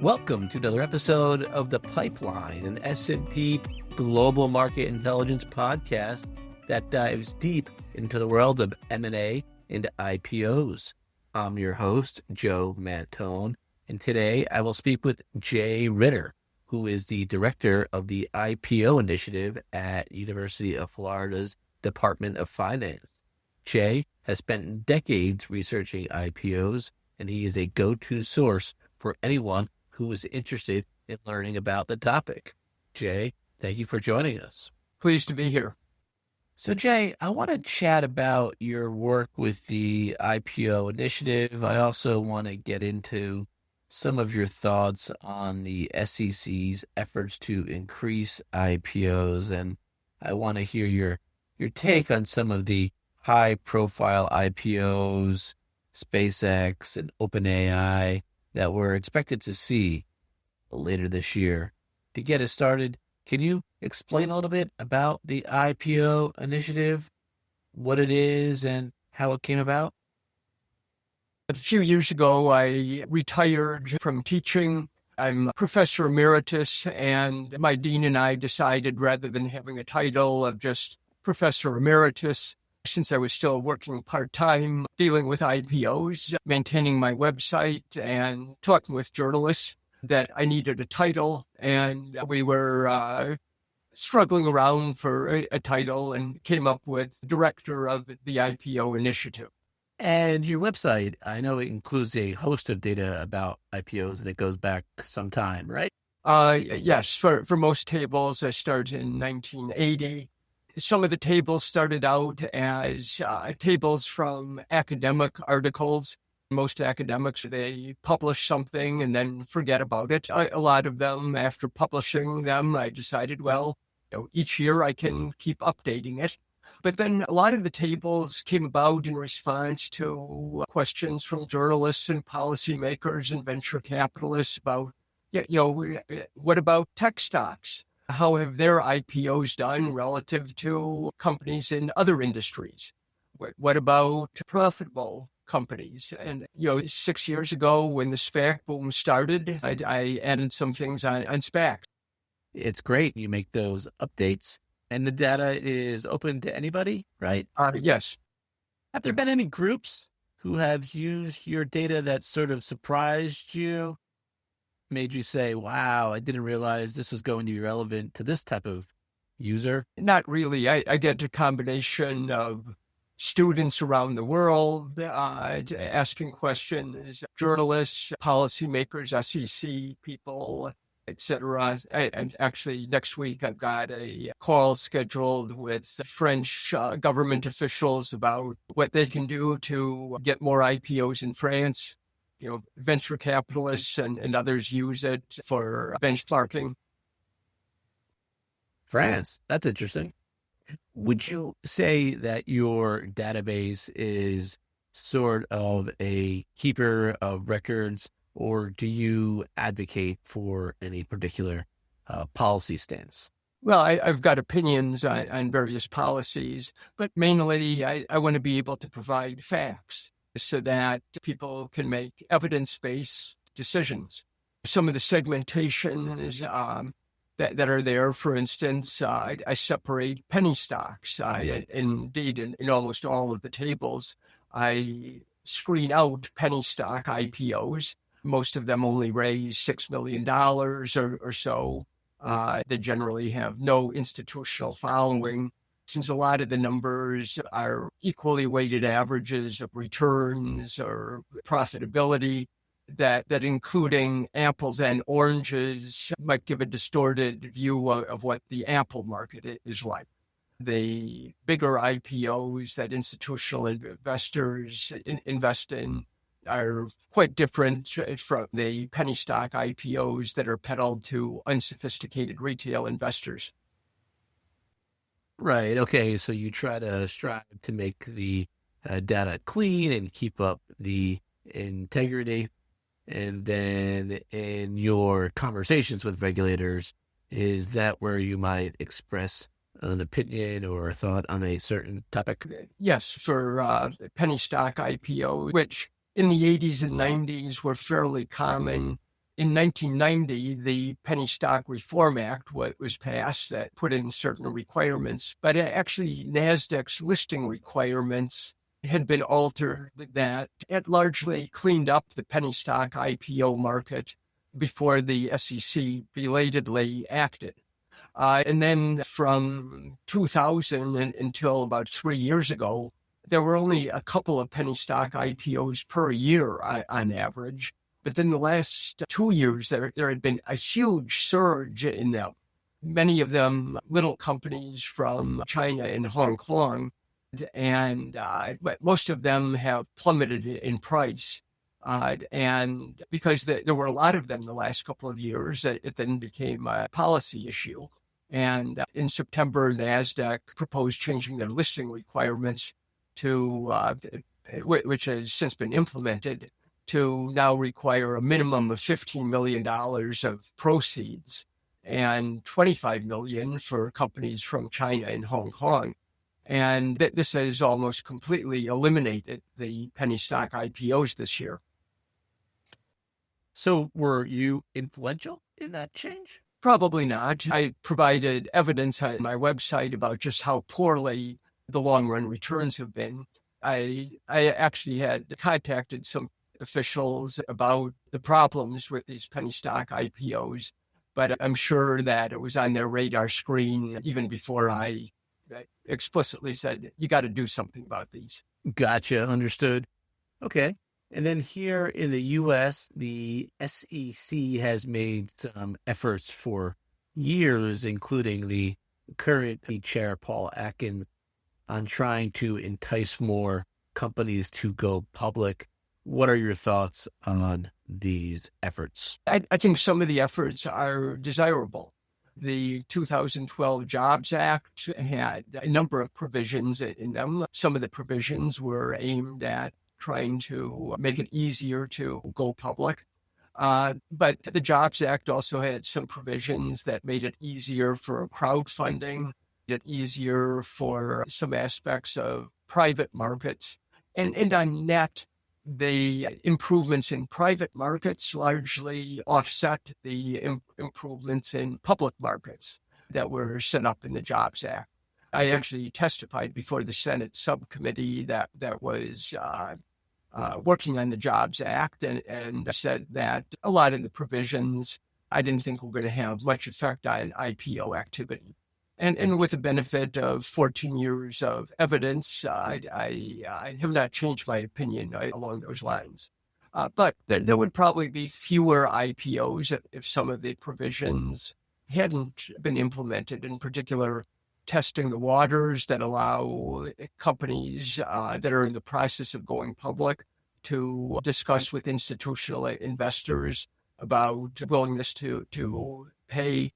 Welcome to another episode of The Pipeline, an S&P Global Market Intelligence podcast that dives deep into the world of M&A and IPOs. I'm your host, Joe Mantone, and today I will speak with Jay Ritter, who is the director of the IPO Initiative at University of Florida's Department of Finance. Jay has spent decades researching IPOs, and he is a go-to source for anyone who is interested in learning about the topic. Jay, thank you for joining us. Pleased to be here. So, Jay, I want to chat about your work with the IPO Initiative. I also want to get into some of your thoughts on the SEC's efforts to increase IPOs, and I want to hear your take on some of the high-profile IPOs, SpaceX and OpenAI, that we're expected to see later this year. To get us started, can you explain a little bit about the IPO Initiative, what it is, and how it came about? A few years ago, I retired from teaching. I'm a professor emeritus, and my dean and I decided, rather than having a title of just professor emeritus, since I was still working part-time, dealing with IPOs, maintaining my website, and talking with journalists, that I needed a title. And we were struggling around for a title and came up with director of the IPO Initiative. And your website, I know it includes a host of data about IPOs, and it goes back some time, right? Yes, for most tables, I started in 1980. Some of the tables started out as tables from academic articles. Most academics, they publish something and then forget about it. A lot of them, after publishing them, I decided, each year I can keep updating it. But then a lot of the tables came about in response to questions from journalists and policymakers and venture capitalists about, what about tech stocks? How have their IPOs done relative to companies in other industries? What about profitable companies? And, 6 years ago when the SPAC boom started, I added some things on SPACs. It's great. You make those updates, and the data is open to anybody, right? Yes. Have there been any groups who have used your data that sort of surprised you? Made you say, wow, I didn't realize this was going to be relevant to this type of user? Not really. I get a combination of students around the world asking questions, journalists, policymakers, SEC people, etc. And actually, next week, I've got a call scheduled with French government officials about what they can do to get more IPOs in France. Venture capitalists and others use it for benchmarking. France, that's interesting. Would you say that your database is sort of a keeper of records, or do you advocate for any particular policy stance? Well, I've got opinions on various policies, but mainly I want to be able to provide facts so that people can make evidence-based decisions. Some of the segmentations that are there, for instance, I separate penny stocks. Indeed, in almost all of the tables, I screen out penny stock IPOs. Most of them only raise $6 million or so. They generally have no institutional following. Since a lot of the numbers are equally weighted averages of returns or profitability, that including apples and oranges might give a distorted view of what the apple market is like. The bigger IPOs that institutional investors invest in are quite different from the penny stock IPOs that are peddled to unsophisticated retail investors. Right. Okay. So you try to strive to make the data clean and keep up the integrity. And then in your conversations with regulators, is that where you might express an opinion or a thought on a certain topic? Yes, for penny stock IPO, which in the 80s and 90s were fairly common In 1990, the Penny Stock Reform Act was passed that put in certain requirements, but actually NASDAQ's listing requirements had been altered that it largely cleaned up the penny stock IPO market before the SEC belatedly acted. And then from 2000 until about 3 years ago, there were only a couple of penny stock IPOs per year on average. But then the last 2 years, there had been a huge surge in them. Many of them little companies from China and Hong Kong, and but most of them have plummeted in price. And because there were a lot of them the last couple of years, it then became a policy issue. And in September, NASDAQ proposed changing their listing requirements to, which has since been implemented, to now require a minimum of $15 million of proceeds and $25 million for companies from China and Hong Kong. And this has almost completely eliminated the penny stock IPOs this year. So were you influential in that change? Probably not. I provided evidence on my website about just how poorly the long-run returns have been. I actually had contacted some officials about the problems with these penny stock IPOs, but I'm sure that it was on their radar screen even before I explicitly said, you got to do something about these. Gotcha. Understood. Okay. And then here in the U.S., the SEC has made some efforts for years, including the current chair, Paul Atkins, on trying to entice more companies to go public. What are your thoughts on these efforts? I think some of the efforts are desirable. The 2012 Jobs Act had a number of provisions in them. Some of the provisions were aimed at trying to make it easier to go public. But the Jobs Act also had some provisions that made it easier for crowdfunding, made it easier for some aspects of private markets. And on net, the improvements in private markets largely offset the improvements in public markets that were set up in the Jobs Act. I actually testified before the Senate subcommittee that was working on the Jobs Act and said that a lot of the provisions I didn't think were going to have much effect on IPO activity. And with the benefit of 14 years of evidence, I have not changed my opinion along those lines. But there would probably be fewer IPOs if some of the provisions hadn't been implemented, in particular, testing the waters that allow companies that are in the process of going public to discuss with institutional investors about willingness to pay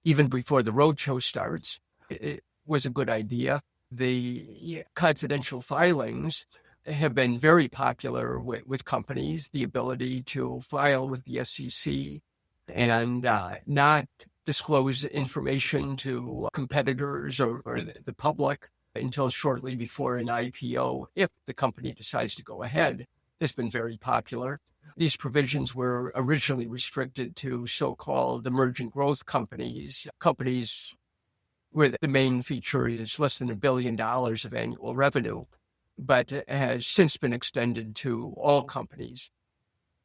even before the roadshow starts. It was a good idea. The confidential filings have been very popular with companies, the ability to file with the SEC and not disclose information to competitors or the public until shortly before an IPO, if the company decides to go ahead, has been very popular. These provisions were originally restricted to so-called emerging growth companies, companies where the main feature is less than $1 billion of annual revenue, but has since been extended to all companies.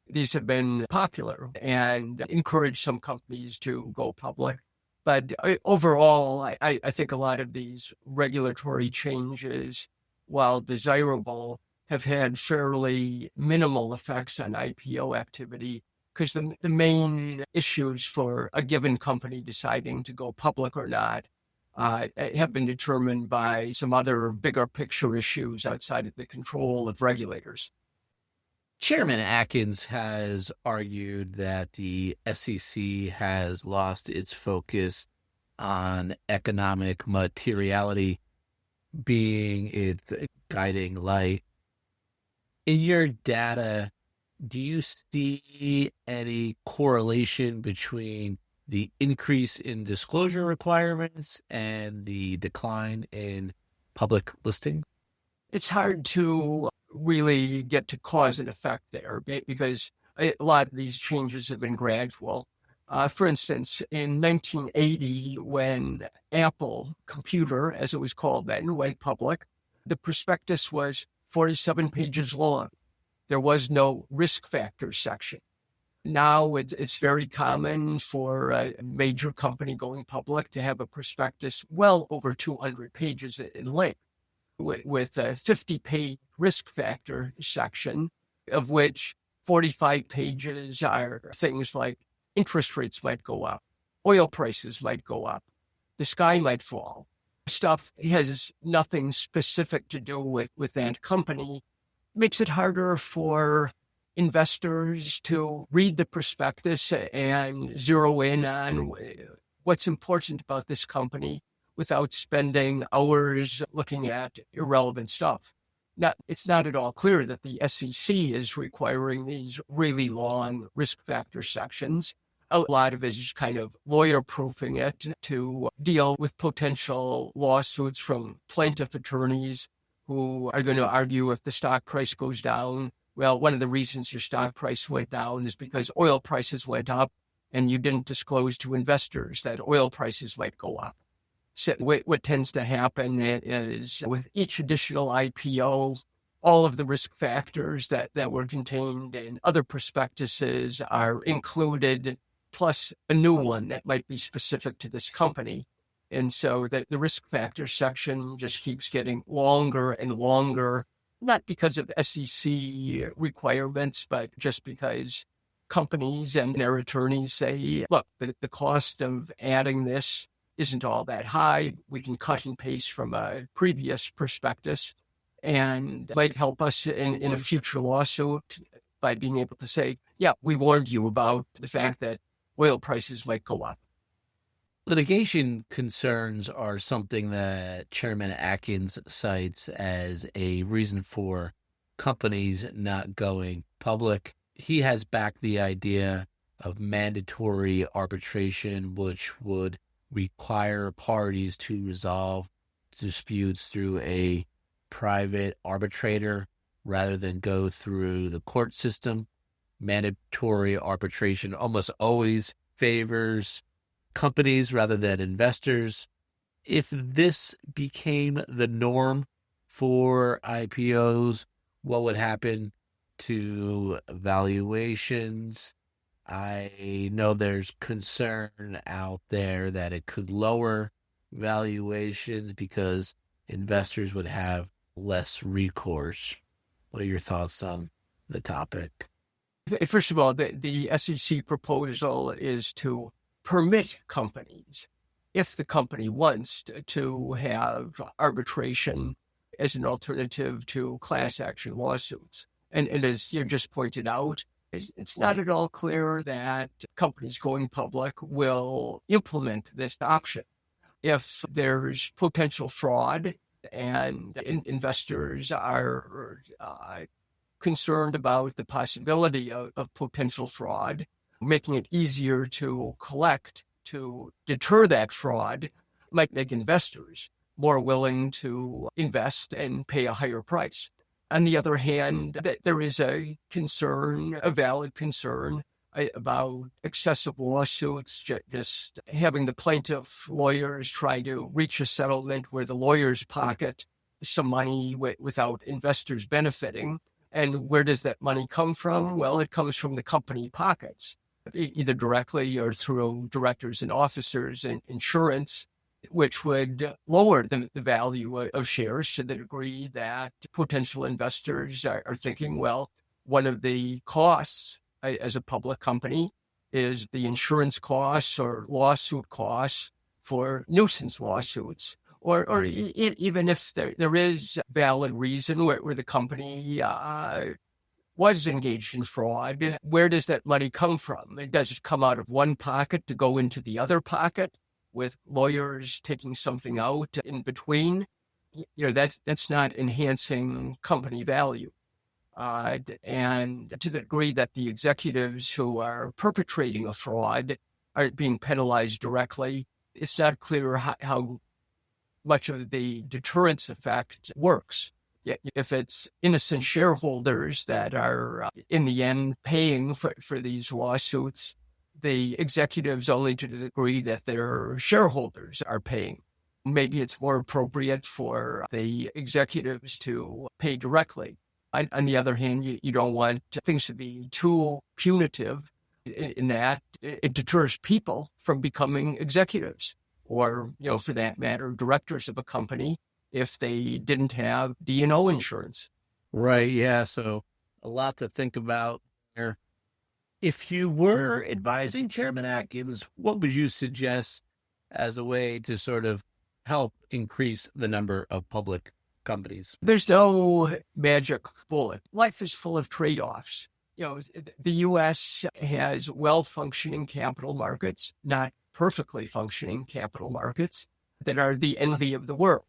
These have been popular and encouraged some companies to go public. But overall, I think a lot of these regulatory changes, while desirable, have had fairly minimal effects on IPO activity because the main issues for a given company deciding to go public or not have been determined by some other bigger picture issues outside of the control of regulators. Chairman Atkins has argued that the SEC has lost its focus on economic materiality being its guiding light. In your data, do you see any correlation between the increase in disclosure requirements and the decline in public listing? It's hard to really get to cause and effect there because A lot of these changes have been gradual. For instance, in 1980, when Apple Computer, as it was called then, went public, the prospectus was 47 pages long. There was no risk factors section. Now it's very common for a major company going public to have a prospectus well over 200 pages in length, with a 50-page risk factor section, of which 45 pages are things like interest rates might go up, oil prices might go up, the sky might fall. Stuff has nothing specific to do with that company. Makes it harder for investors to read the prospectus and zero in on what's important about this company without spending hours looking at irrelevant stuff. Now, it's not at all clear that the SEC is requiring these really long risk factor sections. A lot of it is kind of lawyer-proofing it to deal with potential lawsuits from plaintiff attorneys who are going to argue if the stock price goes down. Well, one of the reasons your stock price went down is because oil prices went up and you didn't disclose to investors that oil prices might go up. So what tends to happen is with each additional IPO, all of the risk factors that were contained in other prospectuses are included, plus a new one that might be specific to this company. And so the risk factor section just keeps getting longer and longer, not because of SEC requirements, but just because companies and their attorneys say, look, the cost of adding this isn't all that high. We can cut and paste from a previous prospectus and might help us in a future lawsuit by being able to say, yeah, we warned you about the fact that oil prices might go up. Litigation concerns are something that Chairman Atkins cites as a reason for companies not going public. He has backed the idea of mandatory arbitration, which would require parties to resolve disputes through a private arbitrator rather than go through the court system. Mandatory arbitration almost always favors companies rather than investors. If this became the norm for IPOs, what would happen to valuations? I know there's concern out there that it could lower valuations because investors would have less recourse. What are your thoughts on the topic? First of all, the SEC proposal is to permit companies, if the company wants to have arbitration as an alternative to class action lawsuits. And as you just pointed out, it's not at all clear that companies going public will implement this option. If there's potential fraud and investors are concerned about the possibility of potential fraud, making it easier to collect to deter that fraud might make investors more willing to invest and pay a higher price. On the other hand, there is a concern, a valid concern, about excessive lawsuits, just having the plaintiff lawyers try to reach a settlement where the lawyers pocket some money without investors benefiting. And where does that money come from? Well, it comes from the company pockets, either directly or through directors and officers and insurance, which would lower the value of shares to the degree that potential investors are thinking, well, one of the costs as a public company is the insurance costs or lawsuit costs for nuisance lawsuits. Or even if there is valid reason where the company was engaged in fraud, where does that money come from? Does it come out of one pocket to go into the other pocket, with lawyers taking something out in between? That's not enhancing company value. And to the degree that the executives who are perpetrating a fraud are being penalized directly, it's not clear how much of the deterrence effect works. If it's innocent shareholders that are, in the end, paying for these lawsuits, the executives only to the degree that their shareholders are paying. Maybe it's more appropriate for the executives to pay directly. On the other hand, you don't want things to be too punitive in that it deters people from becoming executives or, for that matter, directors of a company if they didn't have D&O insurance. Right. Yeah. So a lot to think about there. If you were advising Chairman Atkins, what would you suggest as a way to sort of help increase the number of public companies? There's no magic bullet. Life is full of trade-offs. The U.S. has well-functioning capital markets, not perfectly functioning capital markets that are the envy of the world.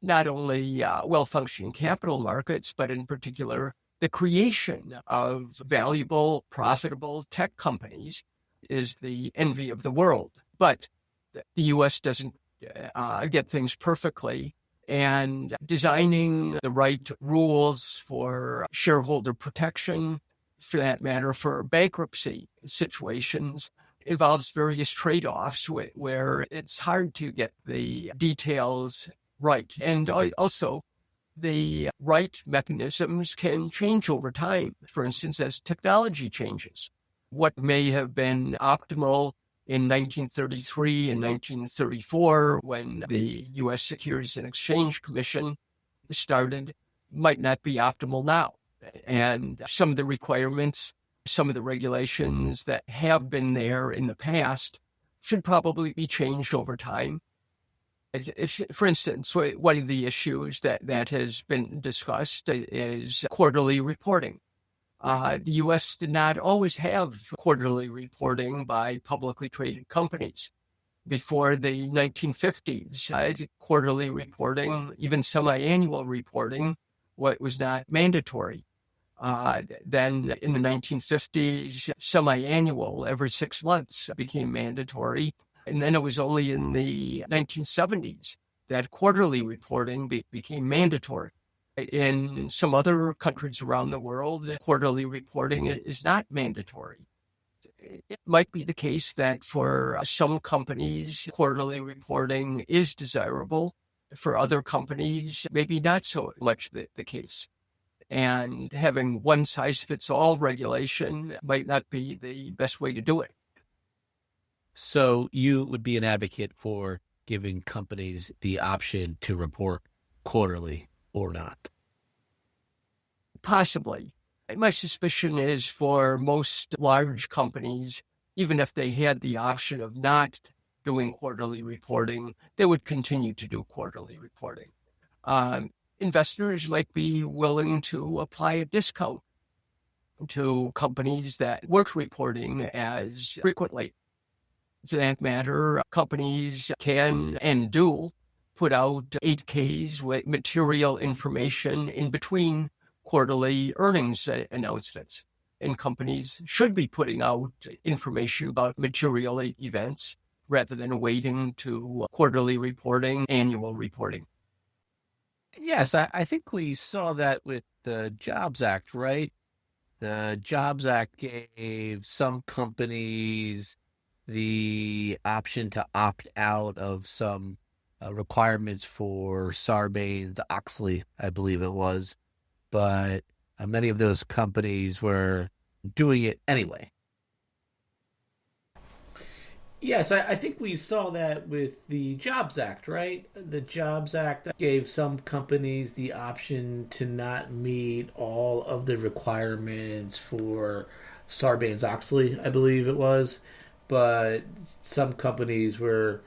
Not only well-functioning capital markets, but in particular, the creation of valuable, profitable tech companies is the envy of the world. But the U.S. doesn't get things perfectly, and designing the right rules for shareholder protection, for that matter, for bankruptcy situations, involves various trade-offs where it's hard to get the details right. And also, the right mechanisms can change over time. For instance, as technology changes, what may have been optimal in 1933 and 1934, when the U.S. Securities and Exchange Commission started, might not be optimal now. And some of the requirements, some of the regulations that have been there in the past should probably be changed over time. For instance, one of the issues that has been discussed is quarterly reporting. The U.S. did not always have quarterly reporting by publicly traded companies. Before the 1950s, quarterly reporting, even semi-annual reporting, was not mandatory. Then in the 1950s, semi-annual, every 6 months, became mandatory. And then it was only in the 1970s that quarterly reporting became mandatory. In some other countries around the world, quarterly reporting is not mandatory. It might be the case that for some companies, quarterly reporting is desirable. For other companies, maybe not so much the case. And having one-size-fits-all regulation might not be the best way to do it. So you would be an advocate for giving companies the option to report quarterly or not? Possibly. My suspicion is for most large companies, even if they had the option of not doing quarterly reporting, they would continue to do quarterly reporting. Investors might be willing to apply a discount to companies that weren't reporting as frequently. For that matter, companies can and do put out 8Ks with material information in between quarterly earnings announcements. And companies should be putting out information about material events rather than waiting to quarterly reporting, annual reporting. Yes, I think we saw that with the Jobs Act, right? The Jobs Act gave some companies the option to opt out of some requirements for Sarbanes-Oxley, I believe it was. But many of those companies were doing it anyway. Yes, I think we saw that with the Jobs Act, right? The Jobs Act gave some companies the option to not meet all of the requirements for Sarbanes-Oxley, I believe it was, but some companies were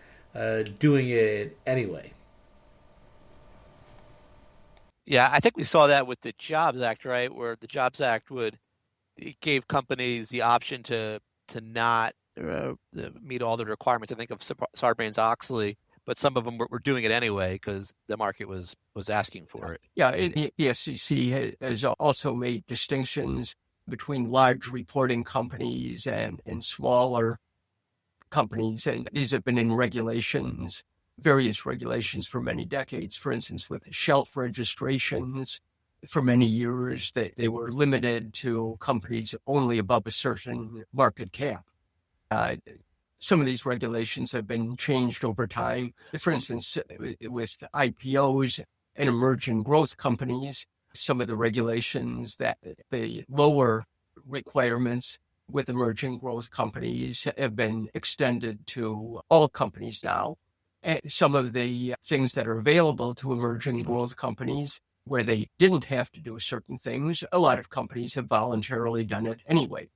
doing it anyway. Yeah, I think we saw that with the Jobs Act, right? Where the Jobs Act it gave companies the option to not meet all the requirements, I think, of Sarbanes-Oxley, but some of them were doing it anyway because the market was asking for it. Yeah, the SEC has also made distinctions between large reporting companies and smaller companies, and these have been in regulations various regulations for many decades. For instance, with shelf registrations, for many years, they were limited to companies only above a certain market cap. Some of these regulations have been changed over time. For instance, with IPOs and emerging growth companies, some of the regulations that the lower requirements with emerging growth companies have been extended to all companies now. And some of the things that are available to emerging growth companies where they didn't have to do certain things, a lot of companies have voluntarily done it anyway.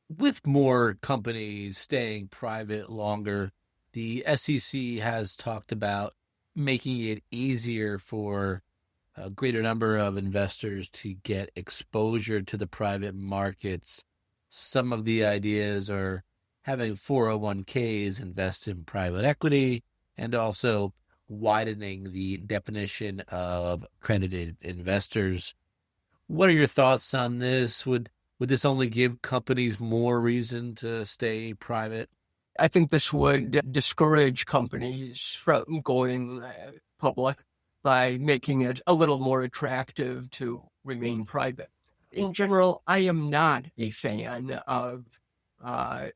With more companies staying private longer, the SEC has talked about making it easier for a greater number of investors to get exposure to the private markets. Some of the ideas are having 401ks invest in private equity and also widening the definition of accredited investors. What are your thoughts on this? Would this only give companies more reason to stay private? I think this would discourage companies from going public by making it a little more attractive to remain private. In general, I am not a fan of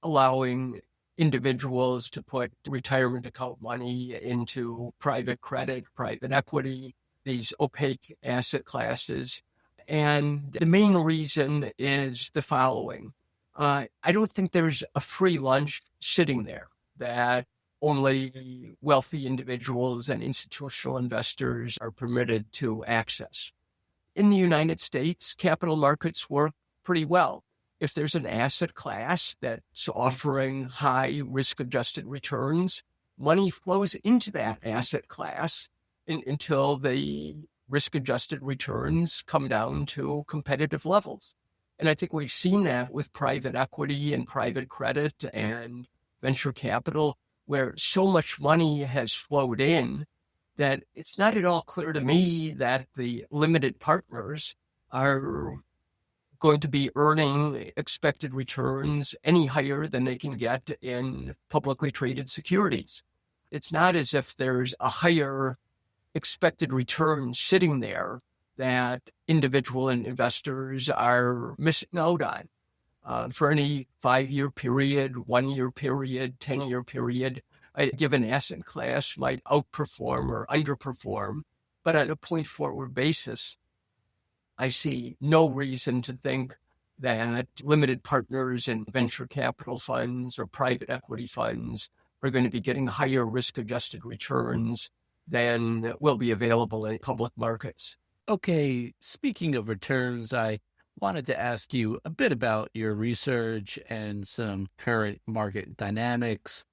allowing individuals to put retirement account money into private credit, private equity, these opaque asset classes. And the main reason is the following. I don't think there's a free lunch sitting there that only wealthy individuals and institutional investors are permitted to access. In the United States, capital markets work pretty well. If there's an asset class that's offering high risk-adjusted returns, money flows into that asset class until the risk-adjusted returns come down to competitive levels. And I think we've seen that with private equity and private credit and venture capital, where so much money has flowed in that it's not at all clear to me that the limited partners are going to be earning expected returns any higher than they can get in publicly traded securities. It's not as if there's a higher expected return sitting there that individual investors are missing out on. For any 5-year period, 1-year period, 10-year period, a given asset class might outperform or underperform, but on a point-forward basis, I see no reason to think that limited partners in venture capital funds or private equity funds are going to be getting higher risk-adjusted returns than will be available in public markets. Okay, speaking of returns, I wanted to ask you a bit about your research and some current market dynamics.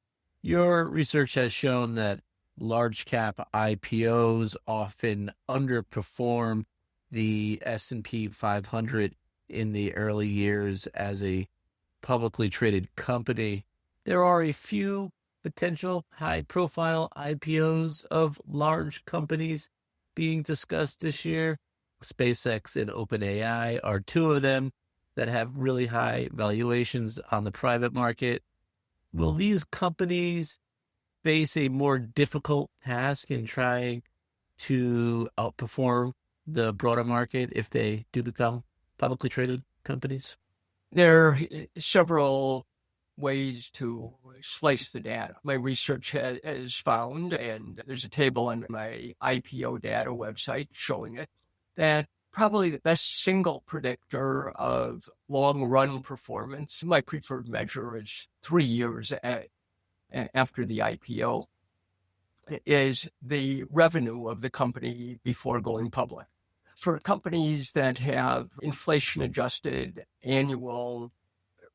Your research has shown that large cap IPOs often underperform the S&P 500 in the early years as a publicly traded company. There are a few potential high-profile IPOs of large companies being discussed this year. SpaceX and OpenAI are two of them that have really high valuations on the private market. Will these companies face a more difficult task in trying to outperform the broader market if they do become publicly traded companies? There are several ways to slice the data. My research has found, and there's a table on my IPO data website showing it, that probably the best single predictor of long-run performance, my preferred measure is 3 years after the IPO, is the revenue of the company before going public. For companies that have inflation-adjusted annual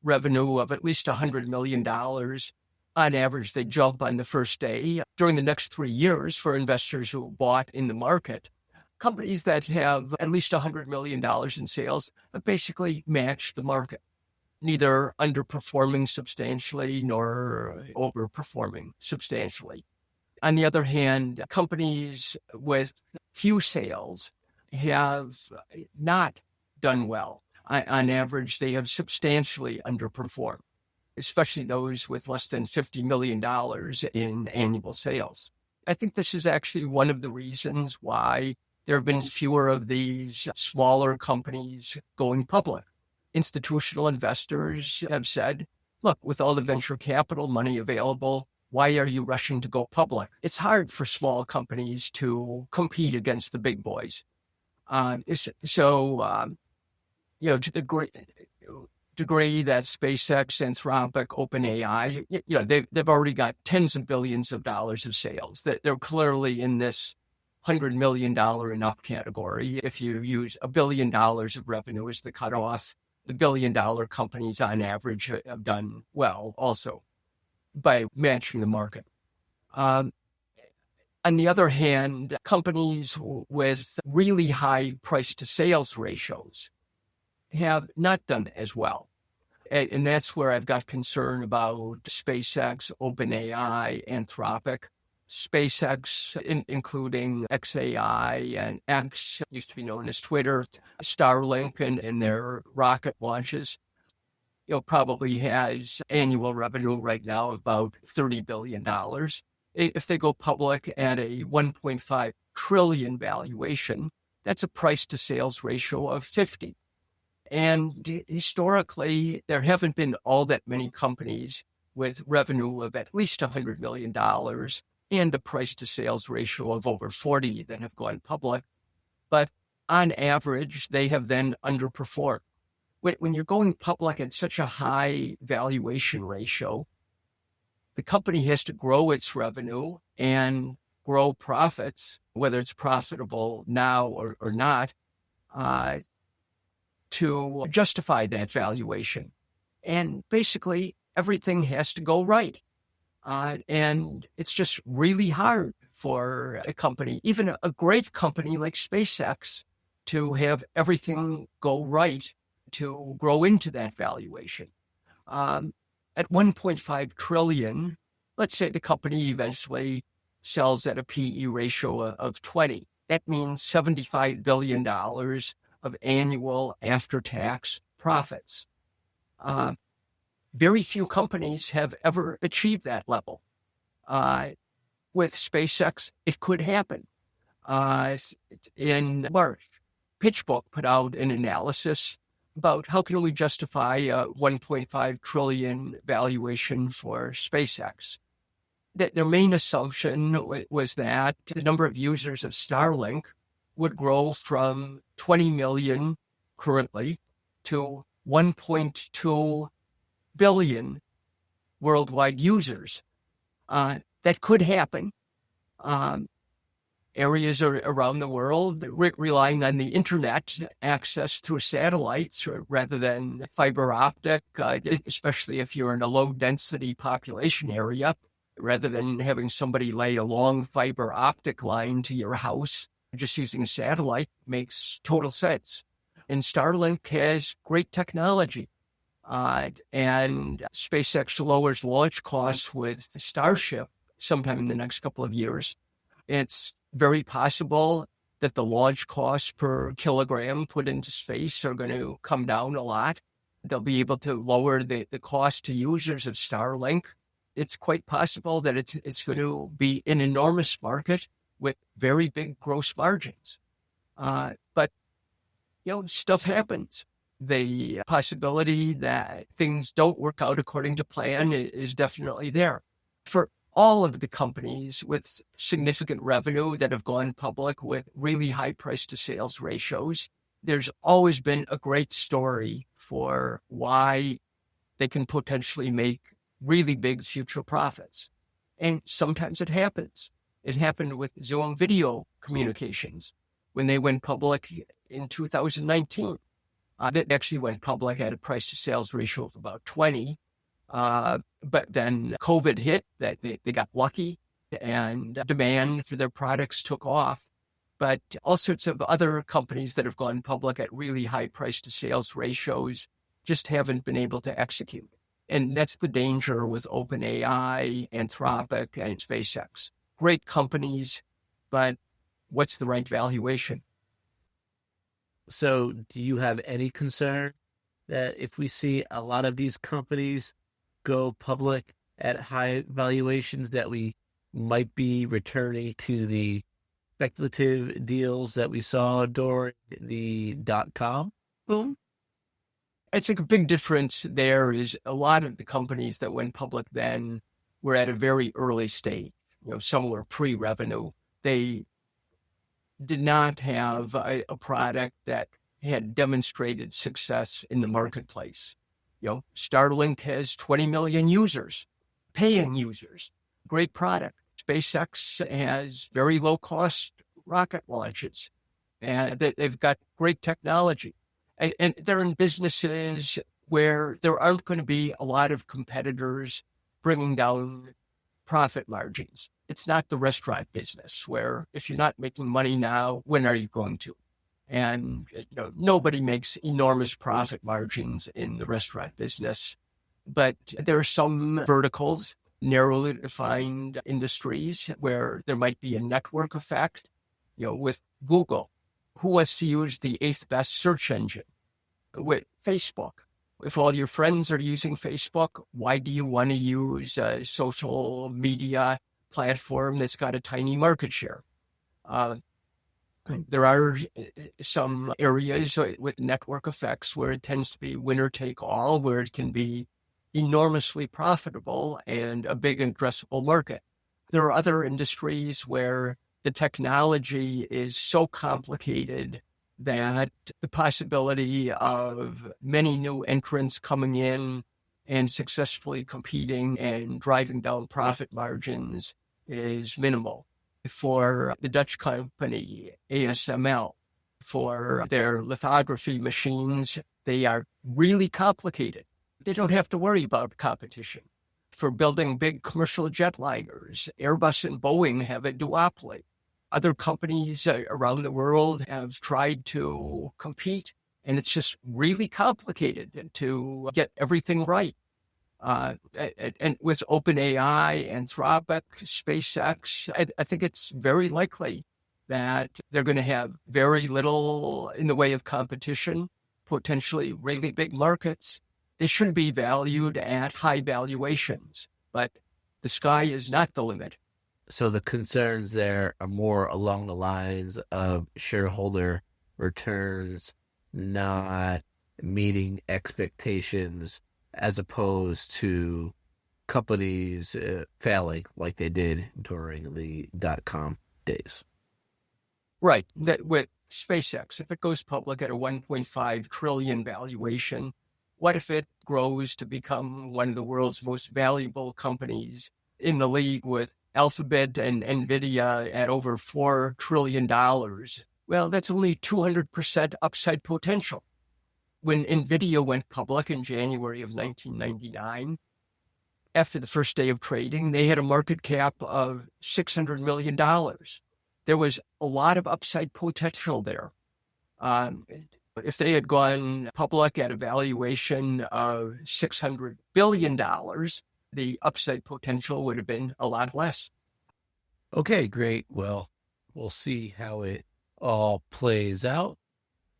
revenue of at least $100 million, on average, they jump on the first day. During the next 3 years, for investors who bought in the market, companies that have at least $100 million in sales basically match the market, neither underperforming substantially nor overperforming substantially. On the other hand, companies with few sales have not done well. On average, they have substantially underperformed. especially those with less than $50 million in annual sales. I think this is actually one of the reasons why there have been fewer of these smaller companies going public. Institutional investors have said, look, with all the venture capital money available, why are you rushing to go public? It's hard for small companies to compete against the big boys. To the degree that SpaceX, Anthropic, OpenAI, they've already got tens of billions of dollars of sales. They're clearly in this $100 million and up category. If you use $1 billion of revenue as the cutoff, the $1 billion companies on average have done well also by matching the market. On the other hand, companies with really high price to sales ratios have not done as well. And that's where I've got concern about SpaceX, OpenAI, Anthropic. SpaceX, including XAI and X, used to be known as Twitter, Starlink and their rocket launches, probably has annual revenue right now of about $30 billion. If they go public at a 1.5 trillion valuation, that's a price to sales ratio of 50. And historically, there haven't been all that many companies with revenue of at least $100 million and a price to sales ratio of over 40 that have gone public. But on average, they have then underperformed. When you're going public at such a high valuation ratio, the company has to grow its revenue and grow profits, whether it's profitable now or not, to justify that valuation. And basically, everything has to go right. And it's just really hard for a company, even a great company like SpaceX, to have everything go right to grow into that valuation. At 1.5 trillion, let's say the company eventually sells at a PE ratio of 20. That means $75 billion of annual after-tax profits. Very few companies have ever achieved that level. With SpaceX, it could happen. In March, PitchBook put out an analysis about how can we justify a 1.5 trillion valuation for SpaceX. Their main assumption was that the number of users of Starlink would grow from 20 million currently to 1.2 billion worldwide users. That could happen. Areas around the world relying on the internet access through satellites rather than fiber optic, especially if you're in a low density population area, rather than having somebody lay a long fiber optic line to your house, just using a satellite makes total sense. And Starlink has great technology. And SpaceX lowers launch costs with Starship sometime in the next couple of years. It's very possible that the launch costs per kilogram put into space are going to come down a lot. They'll be able to lower the cost to users of Starlink. It's quite possible that it's going to be an enormous market with very big gross margins. But, stuff happens. The possibility that things don't work out according to plan is definitely there. For all of the companies with significant revenue that have gone public with really high price to sales ratios, there's always been a great story for why they can potentially make really big future profits. And sometimes it happens. It happened with Zoom Video Communications when they went public in 2019. They actually went public at a price to sales ratio of about 20. But then COVID hit, that they got lucky and demand for their products took off. But all sorts of other companies that have gone public at really high price to sales ratios just haven't been able to execute. And that's the danger with OpenAI, Anthropic, and SpaceX. Great companies, but what's the right valuation? So do you have any concern that if we see a lot of these companies go public at high valuations that we might be returning to the speculative deals that we saw during the dot-com boom? I think a big difference there is a lot of the companies that went public then were at a very early stage. Some were pre-revenue. They did not have a product that had demonstrated success in the marketplace. Starlink has 20 million users, paying users, great product. SpaceX has very low cost rocket launches, and they've got great technology. And they're in businesses where there aren't going to be a lot of competitors bringing down profit margins. It's not the restaurant business where if you're not making money now, when are you going to? And nobody makes enormous profit margins in the restaurant business. But there are some verticals, narrowly defined industries where there might be a network effect. With Google, who wants to use the 8th best search engine? With Facebook, if all your friends are using Facebook, why do you want to use a social media platform that's got a tiny market share? There are some areas with network effects where it tends to be winner take all, where it can be enormously profitable and a big addressable market. There are other industries where the technology is so complicated that the possibility of many new entrants coming in and successfully competing and driving down profit margins is minimal. For the Dutch company ASML, for their lithography machines, they are really complicated. They don't have to worry about competition. For building big commercial jetliners, Airbus and Boeing have a duopoly. Other companies around the world have tried to compete, and it's just really complicated to get everything right. And with OpenAI, Anthropic, SpaceX, I think it's very likely that they're going to have very little in the way of competition, potentially really big markets. They should be valued at high valuations, but the sky is not the limit. So the concerns there are more along the lines of shareholder returns not meeting expectations as opposed to companies failing like they did during the dot-com days. Right. That with SpaceX, if it goes public at a 1.5 trillion valuation, what if it grows to become one of the world's most valuable companies in the league with Alphabet and NVIDIA at over $4 trillion? Well, that's only 200% upside potential. When NVIDIA went public in January of 1999, after the first day of trading, they had a market cap of $600 million. There was a lot of upside potential there. If they had gone public at a valuation of $600 billion, the upside potential would have been a lot less. Okay, great. Well, we'll see how it all plays out.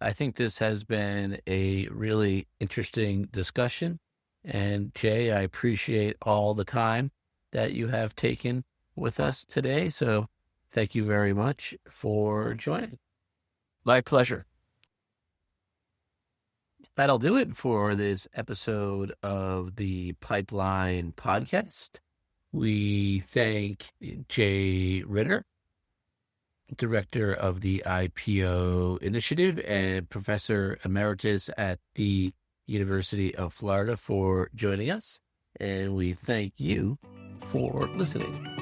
I think this has been a really interesting discussion. And Jay, I appreciate all the time that you have taken with us today. So thank you very much for joining. My pleasure. That'll do it for this episode of the Pipeline Podcast. We thank Jay Ritter, Director of the IPO Initiative and Professor Emeritus at the University of Florida, for joining us. And we thank you for listening.